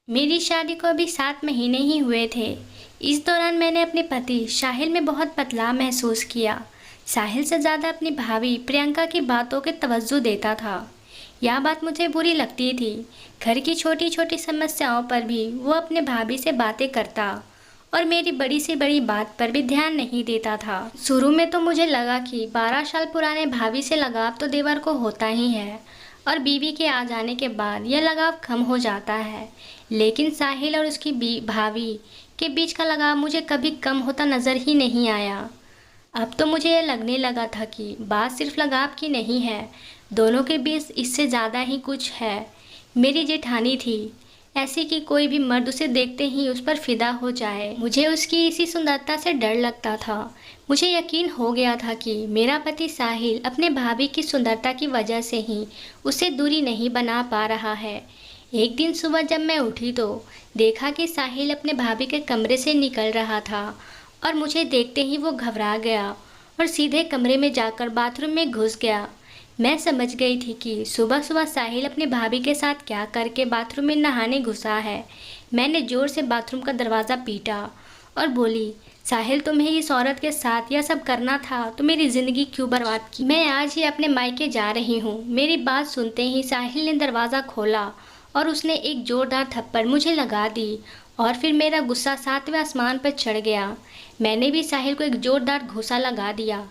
मेरी शादी को अभी 7 महीने ही हुए थे। इस दौरान मैंने अपने पति साहिल में बहुत बदलाव महसूस किया। साहिल से ज़्यादा अपनी भाभी प्रियंका की बातों के तवज्जो देता था। यह बात मुझे बुरी लगती थी। घर की छोटी छोटी समस्याओं पर भी वो अपने भाभी से बातें करता और मेरी बड़ी से बड़ी बात पर भी ध्यान नहीं देता था। शुरू में तो मुझे लगा कि 12 साल पुराने भाभी से लगाव तो देवर को होता ही है और बीवी के आ जाने के बाद यह लगाव कम हो जाता है। लेकिन साहिल और उसकी भाभी के बीच का लगाव मुझे कभी कम होता नज़र ही नहीं आया। अब तो मुझे यह लगने लगा था कि बात सिर्फ लगाव की नहीं है, दोनों के बीच इससे ज़्यादा ही कुछ है। मेरी जेठानी थी ऐसी कि कोई भी मर्द उसे देखते ही उस पर फिदा हो जाए। मुझे उसकी इसी सुंदरता से डर लगता था। मुझे यकीन हो गया था कि मेरा पति साहिल अपने भाभी की सुंदरता की वजह से ही उससे दूरी नहीं बना पा रहा है। एक दिन सुबह जब मैं उठी तो देखा कि साहिल अपने भाभी के कमरे से निकल रहा था और मुझे देखते ही वो घबरा गया और सीधे कमरे में जाकर बाथरूम में घुस गया। मैं समझ गई थी कि सुबह सुबह साहिल अपने भाभी के साथ क्या करके बाथरूम में नहाने घुसा है। मैंने ज़ोर से बाथरूम का दरवाज़ा पीटा और बोली, साहिल तुम्हें इस औरत के साथ यह सब करना था तो मेरी ज़िंदगी क्यों बर्बाद की। मैं आज ही अपने मायके जा रही हूँ। मेरी बात सुनते ही साहिल ने दरवाज़ा खोला और उसने एक जोरदार थप्पड़ मुझे लगा दी और फिर मेरा गुस्सा 7वें आसमान पर चढ़ गया। मैंने भी साहिल को एक जोरदार घूंसा लगा दिया।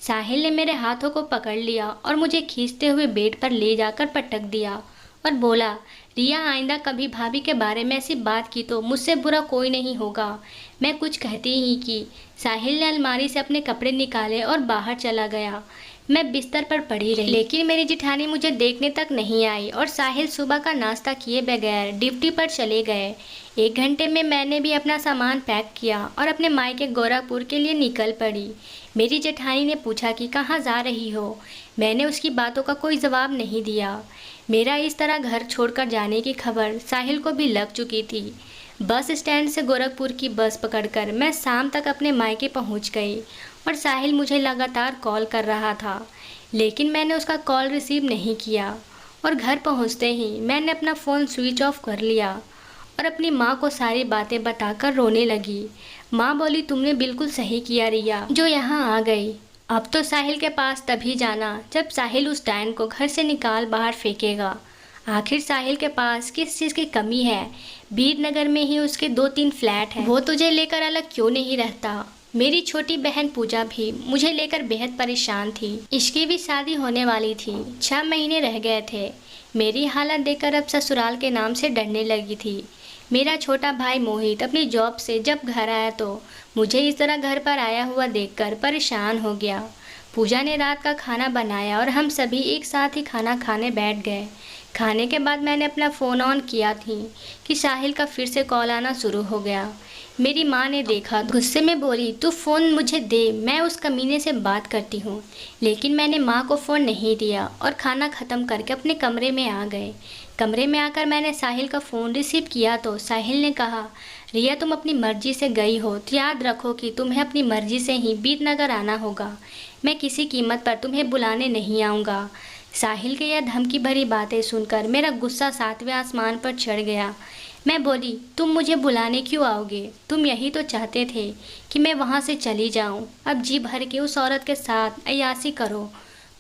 साहिल ने मेरे हाथों को पकड़ लिया और मुझे खींचते हुए बेड पर ले जाकर पटक दिया और बोला, रिया आइंदा कभी भाभी के बारे में ऐसी बात की तो मुझसे बुरा कोई नहीं होगा। मैं कुछ कहती ही कि साहिल ने अलमारी से अपने कपड़े निकाले और बाहर चला गया। मैं बिस्तर पर पड़ी रही, लेकिन मेरी जेठानी मुझे देखने तक नहीं आई और साहिल सुबह का नाश्ता किए बगैर ड्यूटी पर चले गए। 1 घंटे में मैंने भी अपना सामान पैक किया और अपने मायके गोरखपुर के लिए निकल पड़ी। मेरी जेठानी ने पूछा कि कहाँ जा रही हो। मैंने उसकी बातों का कोई जवाब नहीं दिया। मेरा इस तरह घर छोड़कर जाने की खबर साहिल को भी लग चुकी थी। बस स्टैंड से गोरखपुर की बस पकड़कर मैं शाम तक अपने मायके पहुंच गई और साहिल मुझे लगातार कॉल कर रहा था, लेकिन मैंने उसका कॉल रिसीव नहीं किया और घर पहुंचते ही मैंने अपना फ़ोन स्विच ऑफ कर लिया और अपनी माँ को सारी बातें बताकर रोने लगी। माँ बोली, तुमने बिल्कुल सही किया रिया जो यहाँ आ गई। अब तो साहिल के पास तभी जाना जब साहिल उस डायन को घर से निकाल बाहर फेंकेगा। आखिर साहिल के पास किस चीज़ की कमी है? बीरनगर में ही उसके 2-3 फ्लैट हैं। वो तुझे लेकर अलग क्यों नहीं रहता? मेरी छोटी बहन पूजा भी मुझे लेकर बेहद परेशान थी। इसकी भी शादी होने वाली थी। 6 महीने रह गए थे। मेरी हालत देखकर अब ससुराल के नाम से डरने लगी थी। मेरा छोटा भाई मोहित अपनी जॉब से जब घर आया तो मुझे इस तरह घर पर आया हुआ देखकर परेशान हो गया। पूजा ने रात का खाना बनाया और हम सभी एक साथ ही खाना खाने बैठ गए। खाने के बाद मैंने अपना फ़ोन ऑन किया थी कि साहिल का फिर से कॉल आना शुरू हो गया। मेरी माँ ने देखा, गुस्से में बोली, तू फ़ोन मुझे दे, मैं उस कमीने से बात करती हूँ। लेकिन मैंने माँ को फ़ोन नहीं दिया और खाना ख़त्म करके अपने कमरे में आ गए। कमरे में आकर मैंने साहिल का फ़ोन रिसीव किया तो साहिल ने कहा, रिया तुम अपनी मर्ज़ी से गई हो तो याद रखो कि तुम्हें अपनी मर्ज़ी से ही बीरनगर आना होगा। मैं किसी कीमत पर तुम्हें बुलाने नहीं आऊँगा। साहिल के यह धमकी भरी बातें सुनकर मेरा गुस्सा 7वें आसमान पर चढ़ गया। मैं बोली, तुम मुझे बुलाने क्यों आओगे? तुम यही तो चाहते थे कि मैं वहाँ से चली जाऊँ। अब जी भर के उस औरत के साथ अय्यासी करो।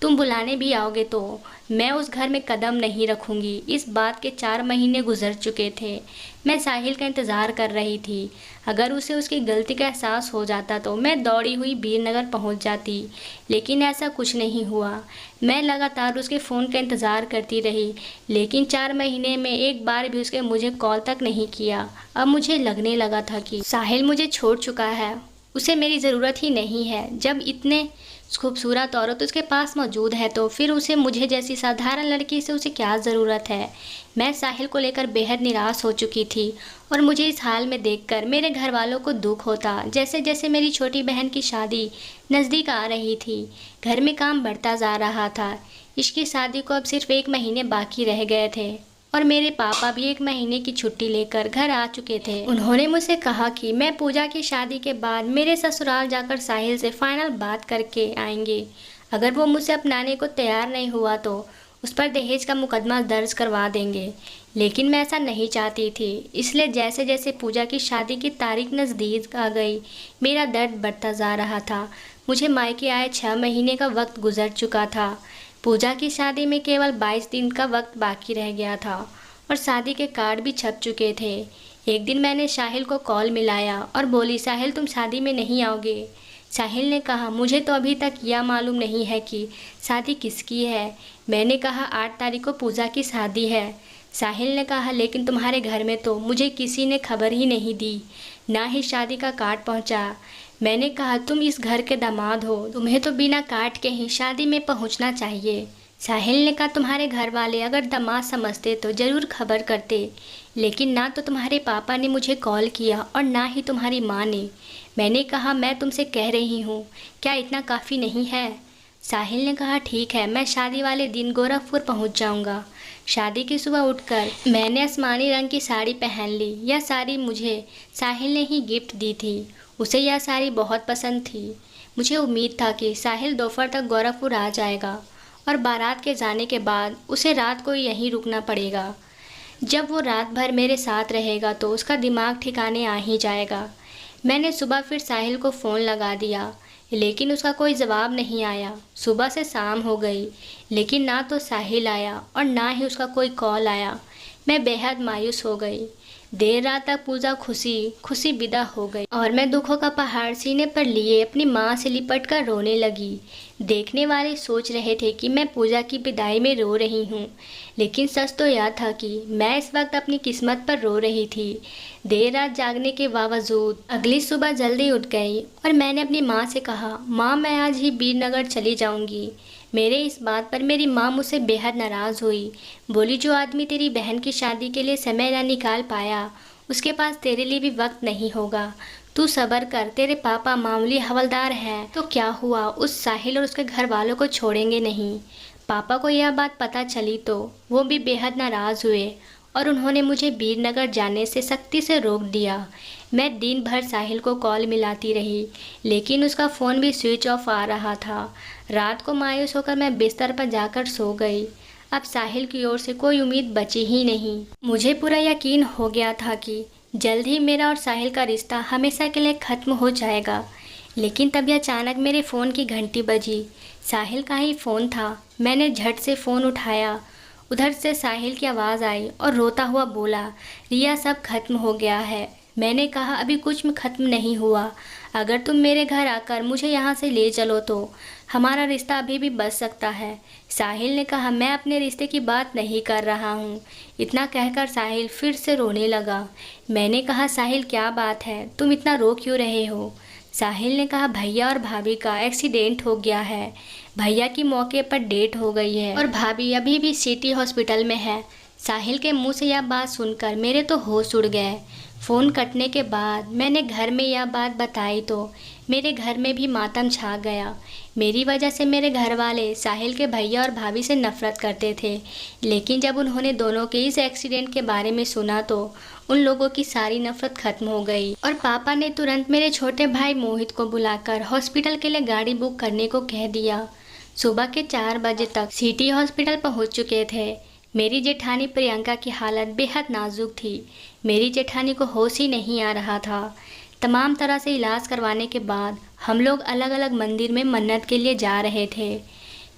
तुम बुलाने भी आओगे तो मैं उस घर में कदम नहीं रखूँगी। इस बात के 4 महीने गुजर चुके थे। मैं साहिल का इंतज़ार कर रही थी। अगर उसे उसकी गलती का एहसास हो जाता तो मैं दौड़ी हुई बीरनगर पहुंच जाती, लेकिन ऐसा कुछ नहीं हुआ। मैं लगातार उसके फ़ोन का इंतज़ार करती रही, लेकिन 4 महीने में एक बार भी उसके मुझे कॉल तक नहीं किया। अब मुझे लगने लगा था कि साहिल मुझे छोड़ चुका है, उसे मेरी ज़रूरत ही नहीं है। जब इतने खूबसूरत औरत उसके पास मौजूद है तो फिर उसे मुझे जैसी साधारण लड़की से उसे क्या ज़रूरत है। मैं साहिल को लेकर बेहद निराश हो चुकी थी और मुझे इस हाल में देखकर मेरे घर वालों को दुख होता। जैसे जैसे मेरी छोटी बहन की शादी नज़दीक आ रही थी, घर में काम बढ़ता जा रहा था। इसकी शादी को अब सिर्फ 1 महीने बाकी रह गए थे और मेरे पापा भी 1 महीने की छुट्टी लेकर घर आ चुके थे। उन्होंने मुझसे कहा कि मैं पूजा की शादी के बाद मेरे ससुराल जाकर साहिल से फाइनल बात करके आएंगे। अगर वो मुझसे अपनाने को तैयार नहीं हुआ तो उस पर दहेज का मुकदमा दर्ज करवा देंगे। लेकिन मैं ऐसा नहीं चाहती थी, इसलिए जैसे जैसे पूजा की शादी की तारीख नज़दीक आ गई, मेरा दर्द बढ़ता जा रहा था। मुझे मायके आए 6 महीने का वक्त गुजर चुका था। पूजा की शादी में केवल 22 दिन का वक्त बाकी रह गया था और शादी के कार्ड भी छप चुके थे। एक दिन मैंने साहिल को कॉल मिलाया और बोली, साहिल तुम शादी में नहीं आओगे? साहिल ने कहा, मुझे तो अभी तक यह मालूम नहीं है कि शादी किसकी है। मैंने कहा 8 तारीख को पूजा की शादी है। साहिल ने कहा, लेकिन तुम्हारे घर में तो मुझे किसी ने खबर ही नहीं दी, ना ही शादी का कार्ड पहुंचा। मैंने कहा, तुम इस घर के दामाद हो, तुम्हें तो बिना कार्ड के ही शादी में पहुंचना चाहिए। साहिल ने कहा, तुम्हारे घर वाले अगर दामाद समझते तो ज़रूर खबर करते, लेकिन ना तो तुम्हारे पापा ने मुझे कॉल किया और ना ही तुम्हारी माँ ने। मैंने कहा, मैं तुमसे कह रही हूँ, क्या इतना काफ़ी नहीं है? साहिल ने कहा, ठीक है, मैं शादी वाले दिन गोरखपुर पहुँच जाऊँगा। शादी की सुबह उठकर मैंने आसमानी रंग की साड़ी पहन ली। यह साड़ी मुझे साहिल ने ही गिफ्ट दी थी। उसे यह साड़ी बहुत पसंद थी। मुझे उम्मीद था कि साहिल दोपहर तक गोरखपुर आ जाएगा और बारात के जाने के बाद उसे रात को यहीं रुकना पड़ेगा। जब वो रात भर मेरे साथ रहेगा तो उसका दिमाग ठिकाने आ ही जाएगा। मैंने सुबह फिर साहिल को फ़ोन लगा दिया, लेकिन उसका कोई जवाब नहीं आया। सुबह से शाम हो गई, लेकिन ना तो साहिल आया और ना ही उसका कोई कॉल आया। मैं बेहद मायूस हो गई। देर रात तक पूजा खुशी खुशी विदा हो गई और मैं दुखों का पहाड़ सीने पर लिए अपनी माँ से लिपट कर रोने लगी। देखने वाले सोच रहे थे कि मैं पूजा की विदाई में रो रही हूँ, लेकिन सच तो यह था कि मैं इस वक्त अपनी किस्मत पर रो रही थी। देर रात जागने के बावजूद अगली सुबह जल्दी उठ गई और मैंने अपनी माँ से कहा, माँ मैं आज ही वीरनगर चली जाऊँगी। मेरे इस बात पर मेरी माँ मुझसे बेहद नाराज़ हुई। बोली, जो आदमी तेरी बहन की शादी के लिए समय न निकाल पाया, उसके पास तेरे लिए भी वक्त नहीं होगा। तू सब्र कर, तेरे पापा मामूली हवलदार हैं तो क्या हुआ, उस साहिल और उसके घर वालों को छोड़ेंगे नहीं। पापा को यह बात पता चली तो वो भी बेहद नाराज़ हुए और उन्होंने मुझे वीरनगर जाने से सख्ती से रोक दिया। मैं दिन भर साहिल को कॉल मिलाती रही, लेकिन उसका फ़ोन भी स्विच ऑफ आ रहा था। रात को मायूस होकर मैं बिस्तर पर जाकर सो गई। अब साहिल की ओर से कोई उम्मीद बची ही नहीं। मुझे पूरा यकीन हो गया था कि जल्द ही मेरा और साहिल का रिश्ता हमेशा के लिए ख़त्म हो जाएगा। लेकिन तभी अचानक मेरे फ़ोन की घंटी बजी। साहिल का ही फ़ोन था। मैंने झट से फ़ोन उठाया। उधर से साहिल की आवाज़ आई और रोता हुआ बोला, रिया सब खत्म हो गया है। मैंने कहा, अभी कुछ ख़त्म नहीं हुआ। अगर तुम मेरे घर आकर मुझे यहाँ से ले चलो तो हमारा रिश्ता अभी भी बच सकता है। साहिल ने कहा, मैं अपने रिश्ते की बात नहीं कर रहा हूँ। इतना कहकर साहिल फिर से रोने लगा। मैंने कहा, साहिल क्या बात है, तुम इतना रो क्यों रहे हो? साहिल ने कहा, भैया और भाभी का एक्सीडेंट हो गया है। भैया की मौके पर डेथ हो गई है और भाभी अभी भी सिटी हॉस्पिटल में है। साहिल के मुंह से यह बात सुनकर मेरे तो होश उड़ गए। फ़ोन कटने के बाद मैंने घर में यह बात बताई तो मेरे घर में भी मातम छा गया। मेरी वजह से मेरे घर वाले साहिल के भैया और भाभी से नफ़रत करते थे, लेकिन जब उन्होंने दोनों के इस एक्सीडेंट के बारे में सुना तो उन लोगों की सारी नफ़रत ख़त्म हो गई और पापा ने तुरंत मेरे छोटे भाई मोहित को बुलाकर हॉस्पिटल के लिए गाड़ी बुक करने को कह दिया। सुबह के 4 बजे तक सिटी हॉस्पिटल पहुंच चुके थे। मेरी जेठानी प्रियंका की हालत बेहद नाजुक थी। मेरी जेठानी को होश ही नहीं आ रहा था। तमाम तरह से इलाज करवाने के बाद हम लोग अलग अलग मंदिर में मन्नत के लिए जा रहे थे।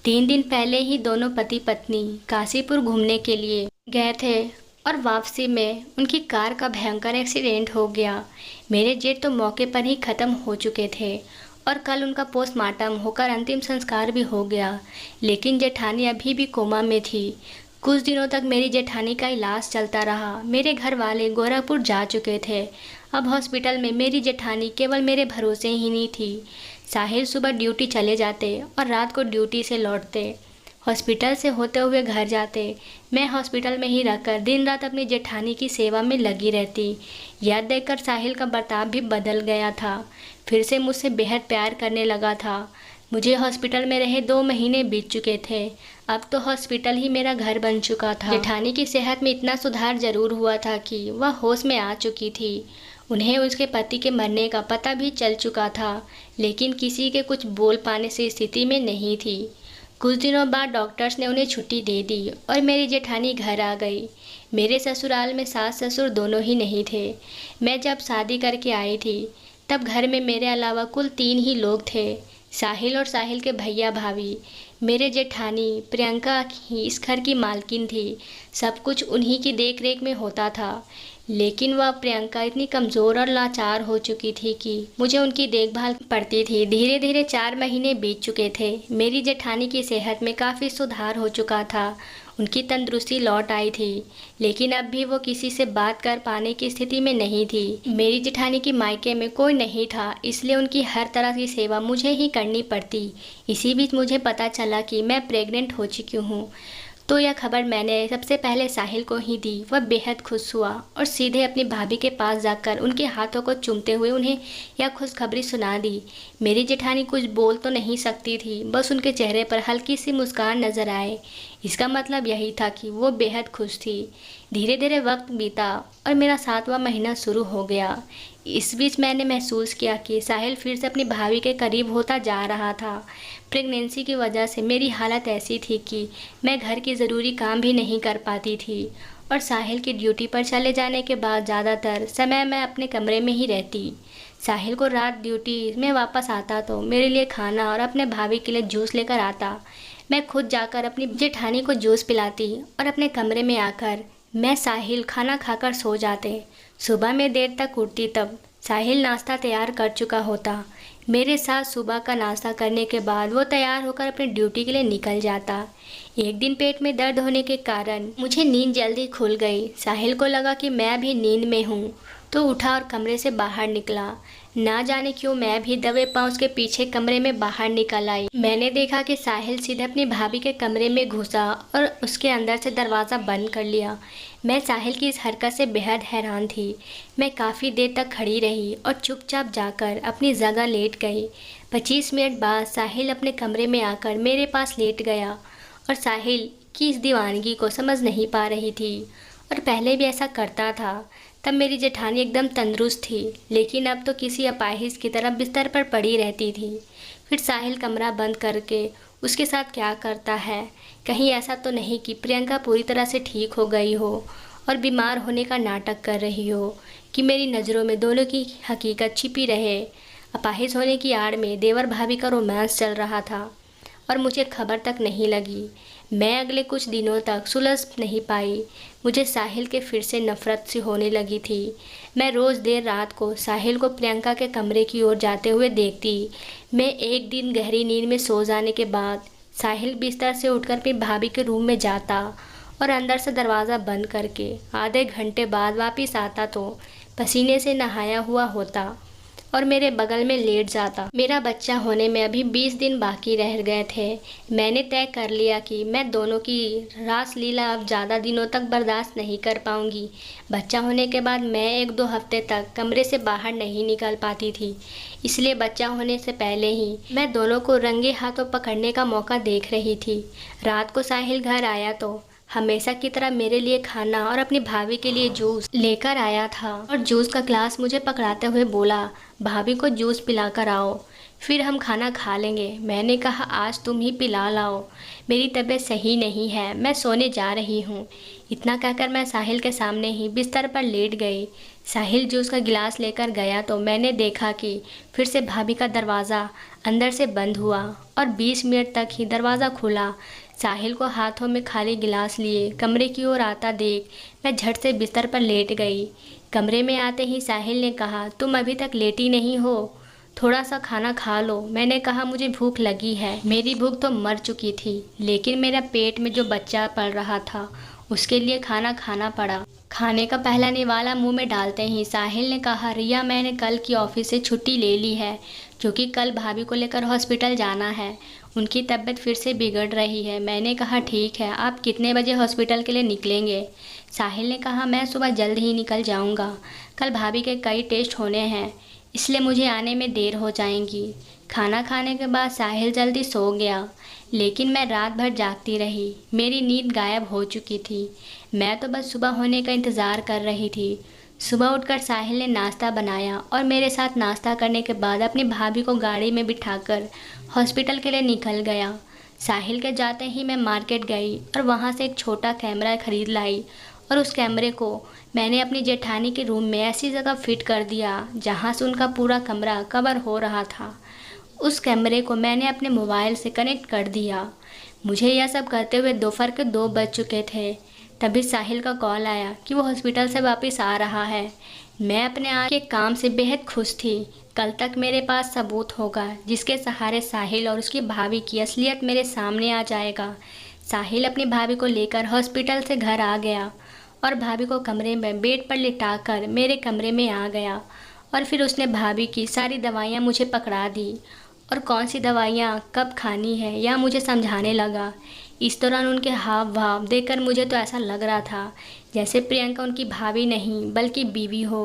3 दिन पहले ही दोनों पति पत्नी काशीपुर घूमने के लिए गए थे और वापसी में उनकी कार का भयंकर एक्सीडेंट हो गया। मेरे जेठ तो मौके पर ही ख़त्म हो चुके थे और कल उनका पोस्टमार्टम होकर अंतिम संस्कार भी हो गया, लेकिन जेठानी अभी भी कोमा में थी। कुछ दिनों तक मेरी जेठानी का इलाज चलता रहा। मेरे घर वाले गोरखपुर जा चुके थे। अब हॉस्पिटल में मेरी जेठानी केवल मेरे भरोसे ही नहीं थी। साहिल सुबह ड्यूटी चले जाते और रात को ड्यूटी से लौटते। हॉस्पिटल से होते हुए घर जाते। मैं हॉस्पिटल में ही रहकर दिन रात अपनी जेठानी की सेवा में लगी रहती। यह देखकर साहिल का बर्ताव भी बदल गया था। फिर से मुझसे बेहद प्यार करने लगा था। मुझे हॉस्पिटल में रहे 2 महीने बीत चुके थे। अब तो हॉस्पिटल ही मेरा घर बन चुका था। जेठानी की सेहत में इतना सुधार जरूर हुआ था कि वह होश में आ चुकी थी। उन्हें उसके पति के मरने का पता भी चल चुका था, लेकिन किसी के कुछ बोल पाने से स्थिति में नहीं थी। कुछ दिनों बाद डॉक्टर्स ने उन्हें छुट्टी दे दी और मेरी जेठानी घर आ गई। मेरे ससुराल में सास ससुर दोनों ही नहीं थे। मैं जब शादी करके आई थी तब घर में मेरे अलावा कुल 3 ही लोग थे, साहिल और साहिल के भैया भाभी। मेरे जेठानी प्रियंका ही इस घर की मालकिन थी। सब कुछ उन्हीं की देख रेख में होता था। लेकिन वह प्रियंका इतनी कमज़ोर और लाचार हो चुकी थी कि मुझे उनकी देखभाल पड़ती थी। धीरे धीरे 4 महीने बीत चुके थे। मेरी जेठानी की सेहत में काफ़ी सुधार हो चुका था। उनकी तंदुरुस्ती लौट आई थी, लेकिन अब भी वो किसी से बात कर पाने की स्थिति में नहीं थी। मेरी जेठानी की मायके में कोई नहीं था, इसलिए उनकी हर तरह की सेवा मुझे ही करनी पड़ती। इसी बीच मुझे पता चला कि मैं प्रेग्नेंट हो चुकी हूँ, तो यह खबर मैंने सबसे पहले साहिल को ही दी। वह बेहद खुश हुआ और सीधे अपनी भाभी के पास जाकर उनके हाथों को चूमते हुए उन्हें यह खुशखबरी सुना दी। मेरी जेठानी कुछ बोल तो नहीं सकती थी, बस उनके चेहरे पर हल्की सी मुस्कान नजर आए। इसका मतलब यही था कि वो बेहद खुश थी। धीरे धीरे वक्त बीता और मेरा 7वां महीना शुरू हो गया। इस बीच मैंने महसूस किया कि साहिल फिर से अपनी भाभी के करीब होता जा रहा था। प्रेगनेंसी की वजह से मेरी हालत ऐसी थी कि मैं घर के ज़रूरी काम भी नहीं कर पाती थी और साहिल की ड्यूटी पर चले जाने के बाद ज़्यादातर समय मैं अपने कमरे में ही रहती। साहिल को रात ड्यूटी में वापस आता तो मेरे लिए खाना और अपने भाभी के लिए जूस लेकर आता। मैं खुद जाकर अपनी जेठानी को जूस पिलाती और अपने कमरे में आकर मैं साहिल खाना खाकर सो जाते। सुबह में देर तक उठती तब साहिल नाश्ता तैयार कर चुका होता। मेरे साथ सुबह का नाश्ता करने के बाद वो तैयार होकर अपनी ड्यूटी के लिए निकल जाता। एक दिन पेट में दर्द होने के कारण मुझे नींद जल्दी खुल गई। साहिल को लगा कि मैं भी नींद में हूँ, तो उठा और कमरे से बाहर निकला। ना जाने क्यों मैं भी दबे पांव उसके पीछे कमरे में बाहर निकल आई। मैंने देखा कि साहिल सीधे अपनी भाभी के कमरे में घुसा और उसके अंदर से दरवाज़ा बंद कर लिया। मैं साहिल की इस हरकत से बेहद हैरान थी। मैं काफ़ी देर तक खड़ी रही और चुपचाप जाकर अपनी जगह लेट गई। 25 मिनट बाद साहिल अपने कमरे में आकर मेरे पास लेट गया और साहिल की इस दीवानगी को समझ नहीं पा रही थी और पहले भी ऐसा करता था। तब मेरी जेठानी एकदम तंदुरुस्त थी, लेकिन अब तो किसी अपाहिज की तरह बिस्तर पर पड़ी रहती थी। फिर साहिल कमरा बंद करके उसके साथ क्या करता है। कहीं ऐसा तो नहीं कि प्रियंका पूरी तरह से ठीक हो गई हो और बीमार होने का नाटक कर रही हो कि मेरी नज़रों में दोनों की हकीकत छिपी रहे। अपाहिज होने की आड़ में देवर भाभी का रोमांस चल रहा था और मुझे खबर तक नहीं लगी। मैं अगले कुछ दिनों तक सुलझ नहीं पाई। मुझे साहिल के फिर से नफ़रत सी होने लगी थी। मैं रोज़ देर रात को साहिल को प्रियंका के कमरे की ओर जाते हुए देखती। मैं एक दिन गहरी नींद में सो जाने के बाद साहिल बिस्तर से उठकर अपनी भाभी के रूम में जाता और अंदर से दरवाज़ा बंद करके आधे घंटे बाद वापस आता तो पसीने से नहाया हुआ होता और मेरे बगल में लेट जाता। मेरा बच्चा होने में अभी 20 दिन बाकी रह गए थे। मैंने तय कर लिया कि मैं दोनों की रास लीला अब ज़्यादा दिनों तक बर्दाश्त नहीं कर पाऊंगी। बच्चा होने के बाद मैं 1-2 हफ्ते तक कमरे से बाहर नहीं निकल पाती थी, इसलिए बच्चा होने से पहले ही मैं दोनों को रंगे हाथों पकड़ने का मौका देख रही थी। रात को साहिल घर आया तो हमेशा की तरह मेरे लिए खाना और अपनी भाभी के लिए जूस लेकर आया था और जूस का ग्लास मुझे पकड़ाते हुए बोला, भाभी को जूस पिलाकर आओ, फिर हम खाना खा लेंगे। मैंने कहा, आज तुम ही पिला लाओ, मेरी तबीयत सही नहीं है, मैं सोने जा रही हूँ। इतना कहकर मैं साहिल के सामने ही बिस्तर पर लेट गई। साहिल जूस का गिलास लेकर गया तो मैंने देखा कि फिर से भाभी का दरवाज़ा अंदर से बंद हुआ और 20 मिनट तक ही दरवाज़ा खुला। साहिल को हाथों में खाली गिलास लिए कमरे की ओर आता देख मैं झट से बिस्तर पर लेट गई। कमरे में आते ही साहिल ने कहा, तुम अभी तक लेटी नहीं हो, थोड़ा सा खाना खा लो। मैंने कहा, मुझे भूख लगी है। मेरी भूख तो मर चुकी थी, लेकिन मेरा पेट में जो बच्चा पल रहा था उसके लिए खाना खाना पड़ा। खाने का पहला निवाला मुंह में डालते ही साहिल ने कहा, रिया, मैंने कल की ऑफिस से छुट्टी ले ली है क्योंकि कल भाभी को लेकर हॉस्पिटल जाना है। उनकी तबीयत फिर से बिगड़ रही है। मैंने कहा, ठीक है, आप कितने बजे हॉस्पिटल के लिए निकलेंगे? साहिल ने कहा, मैं सुबह जल्द ही निकल जाऊंगा। कल भाभी के कई टेस्ट होने हैं, इसलिए मुझे आने में देर हो जाएगी। खाना खाने के बाद साहिल जल्दी सो गया, लेकिन मैं रात भर जागती रही। मेरी नींद गायब हो चुकी थी। मैं तो बस सुबह होने का इंतज़ार कर रही थी। सुबह उठकर साहिल ने नाश्ता बनाया और मेरे साथ नाश्ता करने के बाद अपनी भाभी को गाड़ी में बिठाकर हॉस्पिटल के लिए निकल गया। साहिल के जाते ही मैं मार्केट गई और वहाँ से एक छोटा कैमरा खरीद लाई और उस कैमरे को मैंने अपनी जेठानी के रूम में ऐसी जगह फिट कर दिया जहाँ से उनका पूरा कमरा कवर हो रहा था। उस कैमरे को मैंने अपने मोबाइल से कनेक्ट कर दिया। मुझे यह सब करते हुए दोपहर के 2 बज चुके थे। तभी साहिल का कॉल आया कि वो हॉस्पिटल से वापस आ रहा है। मैं अपने आज के काम से बेहद खुश थी। कल तक मेरे पास सबूत होगा जिसके सहारे साहिल और उसकी भाभी की असलियत मेरे सामने आ जाएगा। साहिल अपनी भाभी को लेकर हॉस्पिटल से घर आ गया और भाभी को कमरे में बेड पर लिटाकर मेरे कमरे में आ गया और फिर उसने भाभी की सारी दवाइयाँ मुझे पकड़ा दी और कौन सी दवाइयाँ कब खानी है यह मुझे समझाने लगा। इस दौरान उनके हाव भाव देखकर मुझे तो ऐसा लग रहा था जैसे प्रियंका उनकी भाभी नहीं बल्कि बीवी हो।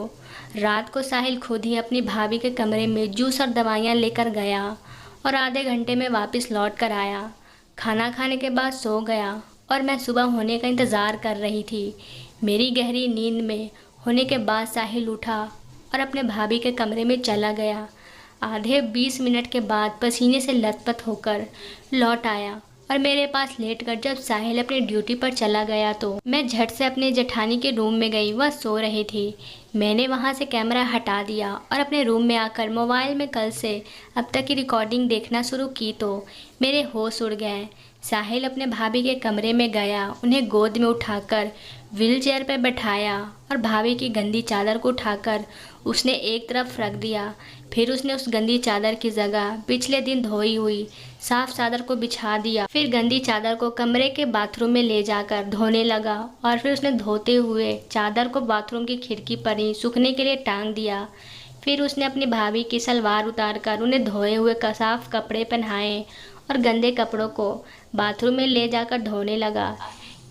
रात को साहिल खुद ही अपनी भाभी के कमरे में जूस और दवाइयाँ लेकर गया और आधे घंटे में वापस लौट कर आया। खाना खाने के बाद सो गया और मैं सुबह होने का इंतज़ार कर रही थी। मेरी गहरी नींद में होने के बाद साहिल उठा और अपने भाभी के कमरे में चला गया। आधे 20 मिनट के बाद पसीने से लथपथ होकर लौट आया और मेरे पास लेटकर जब साहिल अपनी ड्यूटी पर चला गया तो मैं झट से अपने जेठानी के रूम में गई। वह सो रही थी। मैंने वहां से कैमरा हटा दिया और अपने रूम में आकर मोबाइल में कल से अब तक की रिकॉर्डिंग देखना शुरू की तो मेरे होश उड़ गए। साहिल अपने भाभी के कमरे में गया, उन्हें गोद में उठाकर व्हील चेयर पर बैठाया और भाभी की गंदी चादर को उठाकर उसने एक तरफ रख दिया। फिर उसने उस गंदी चादर की जगह पिछले दिन धोई हुई साफ चादर को बिछा दिया। फिर गंदी चादर को कमरे के बाथरूम में ले जाकर धोने लगा और फिर उसने धोते हुए चादर को बाथरूम की खिड़की पर ही सूखने के लिए टांग दिया। फिर उसने अपनी भाभी की सलवार उतारकर उन्हें धोए हुए साफ कपड़े पहनाए और गंदे कपड़ों को बाथरूम में ले जाकर धोने लगा।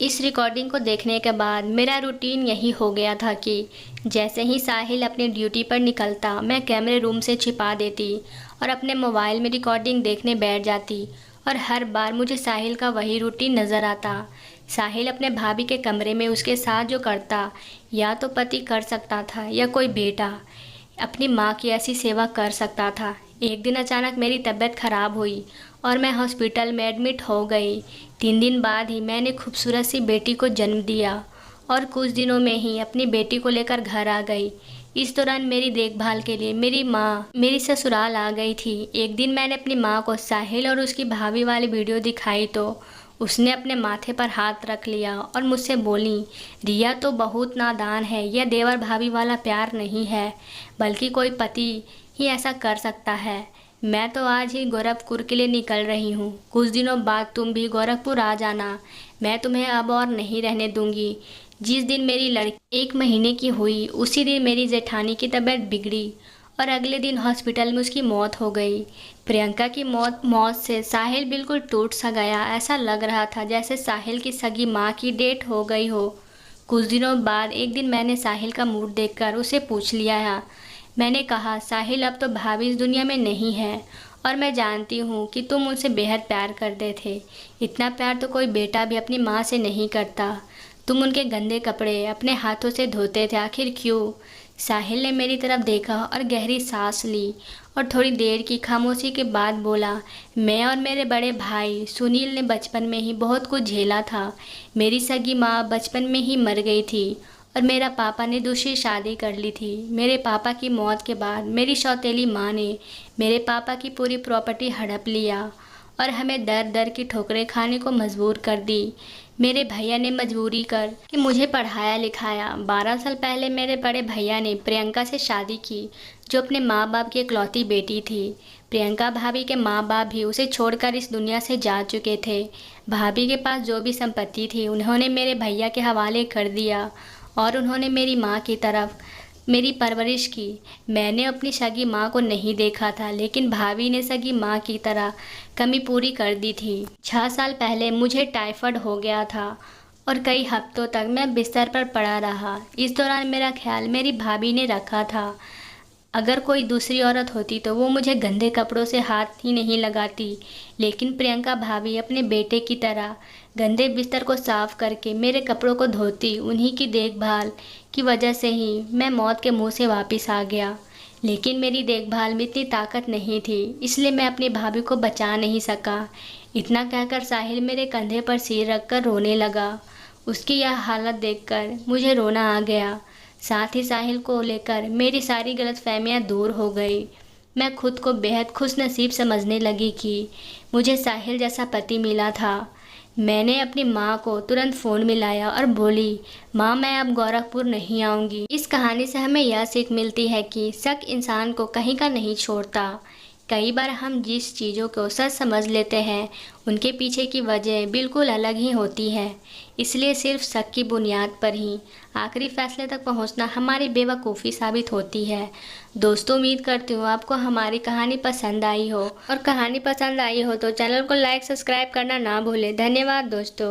इस रिकॉर्डिंग को देखने के बाद मेरा रूटीन यही हो गया था कि जैसे ही साहिल अपनी ड्यूटी पर निकलता मैं कैमरे रूम से छिपा देती और अपने मोबाइल में रिकॉर्डिंग देखने बैठ जाती और हर बार मुझे साहिल का वही रूटीन नज़र आता। साहिल अपने भाभी के कमरे में उसके साथ जो करता या तो पति कर सकता था या कोई बेटा अपनी माँ की ऐसी सेवा कर सकता था। एक दिन अचानक मेरी तबीयत ख़राब हुई और मैं हॉस्पिटल में एडमिट हो गई। 3 दिन बाद ही मैंने खूबसूरत सी बेटी को जन्म दिया और कुछ दिनों में ही अपनी बेटी को लेकर घर आ गई। इस दौरान मेरी देखभाल के लिए मेरी माँ मेरी ससुराल आ गई थी। एक दिन मैंने अपनी माँ को साहिल और उसकी भाभी वाली वीडियो दिखाई तो उसने अपने माथे पर हाथ रख लिया और मुझसे बोली, रिया तो बहुत नादान है, यह देवर भाभी वाला प्यार नहीं है बल्कि कोई पति ही ऐसा कर सकता है। मैं तो आज ही गोरखपुर के लिए निकल रही हूँ। कुछ दिनों बाद तुम भी गोरखपुर आ जाना। मैं तुम्हें अब और नहीं रहने दूंगी। जिस दिन मेरी लड़की 1 महीने की हुई उसी दिन मेरी जेठानी की तबीयत बिगड़ी और अगले दिन हॉस्पिटल में उसकी मौत हो गई। प्रियंका की मौत से साहिल बिल्कुल टूट सा गया। ऐसा लग रहा था जैसे साहिल की सगी माँ की डेथ हो गई हो। कुछ दिनों बाद एक दिन मैंने साहिल का मूड देखकर उसे पूछ लिया है। मैंने कहा, साहिल अब तो भाभी इस दुनिया में नहीं है और मैं जानती हूँ कि तुम उनसे बेहद प्यार करते थे। इतना प्यार तो कोई बेटा भी अपनी माँ से नहीं करता। तुम उनके गंदे कपड़े अपने हाथों से धोते थे, आखिर क्यों? साहिल ने मेरी तरफ देखा और गहरी सांस ली और थोड़ी देर की खामोशी के बाद बोला, मैं और मेरे बड़े भाई सुनील ने बचपन में ही बहुत कुछ झेला था। मेरी सगी माँ बचपन में ही मर गई थी और मेरा पापा ने दूसरी शादी कर ली थी। मेरे पापा की मौत के बाद मेरी सौतेली माँ ने मेरे पापा की पूरी प्रॉपर्टी हड़प लिया और हमें दर दर की ठोकरें खाने को मजबूर कर दी। मेरे भैया ने मजबूरी कर कि मुझे पढ़ाया लिखाया। 12 साल पहले मेरे बड़े भैया ने प्रियंका से शादी की जो अपने माँ बाप की इकलौती बेटी थी। प्रियंका भाभी के माँ बाप भी उसे छोड़कर इस दुनिया से जा चुके थे। भाभी के पास जो भी संपत्ति थी उन्होंने मेरे भैया के हवाले कर दिया और उन्होंने मेरी माँ की तरफ मेरी परवरिश की। मैंने अपनी सगी माँ को नहीं देखा था लेकिन भाभी ने सगी माँ की तरह कमी पूरी कर दी थी। 6 साल पहले मुझे टाइफाइड हो गया था और कई हफ्तों तक मैं बिस्तर पर पड़ा रहा। इस दौरान मेरा ख्याल मेरी भाभी ने रखा था। अगर कोई दूसरी औरत होती तो वो मुझे गंदे कपड़ों से हाथ ही नहीं लगाती, लेकिन प्रियंका भाभी अपने बेटे की तरह गंदे बिस्तर को साफ करके मेरे कपड़ों को धोती। उन्हीं की देखभाल की वजह से ही मैं मौत के मुंह से वापस आ गया। लेकिन मेरी देखभाल में इतनी ताकत नहीं थी, इसलिए मैं अपनी भाभी को बचा नहीं सका। इतना कहकर साहिल मेरे कंधे पर सिर रखकर रोने लगा। उसकी यह हालत देखकर मुझे रोना आ गया। साथ ही साहिल को लेकर मेरी सारी गलतफहमियां दूर हो गई। मैं खुद को बेहद खुशनसीब समझने लगी कि मुझे साहिल जैसा पति मिला था। मैंने अपनी माँ को तुरंत फ़ोन मिलाया और बोली, माँ मैं अब गोरखपुर नहीं आऊँगी। इस कहानी से हमें यह सीख मिलती है कि शक इंसान को कहीं का नहीं छोड़ता। कई बार हम जिस चीज़ों को सच समझ लेते हैं उनके पीछे की वजह बिल्कुल अलग ही होती है। इसलिए सिर्फ शक की बुनियाद पर ही आखिरी फैसले तक पहुंचना हमारी बेवकूफ़ी साबित होती है। दोस्तों उम्मीद करती हूँ आपको हमारी कहानी पसंद आई हो, और कहानी पसंद आई हो तो चैनल को लाइक सब्सक्राइब करना ना भूलें। धन्यवाद दोस्तों।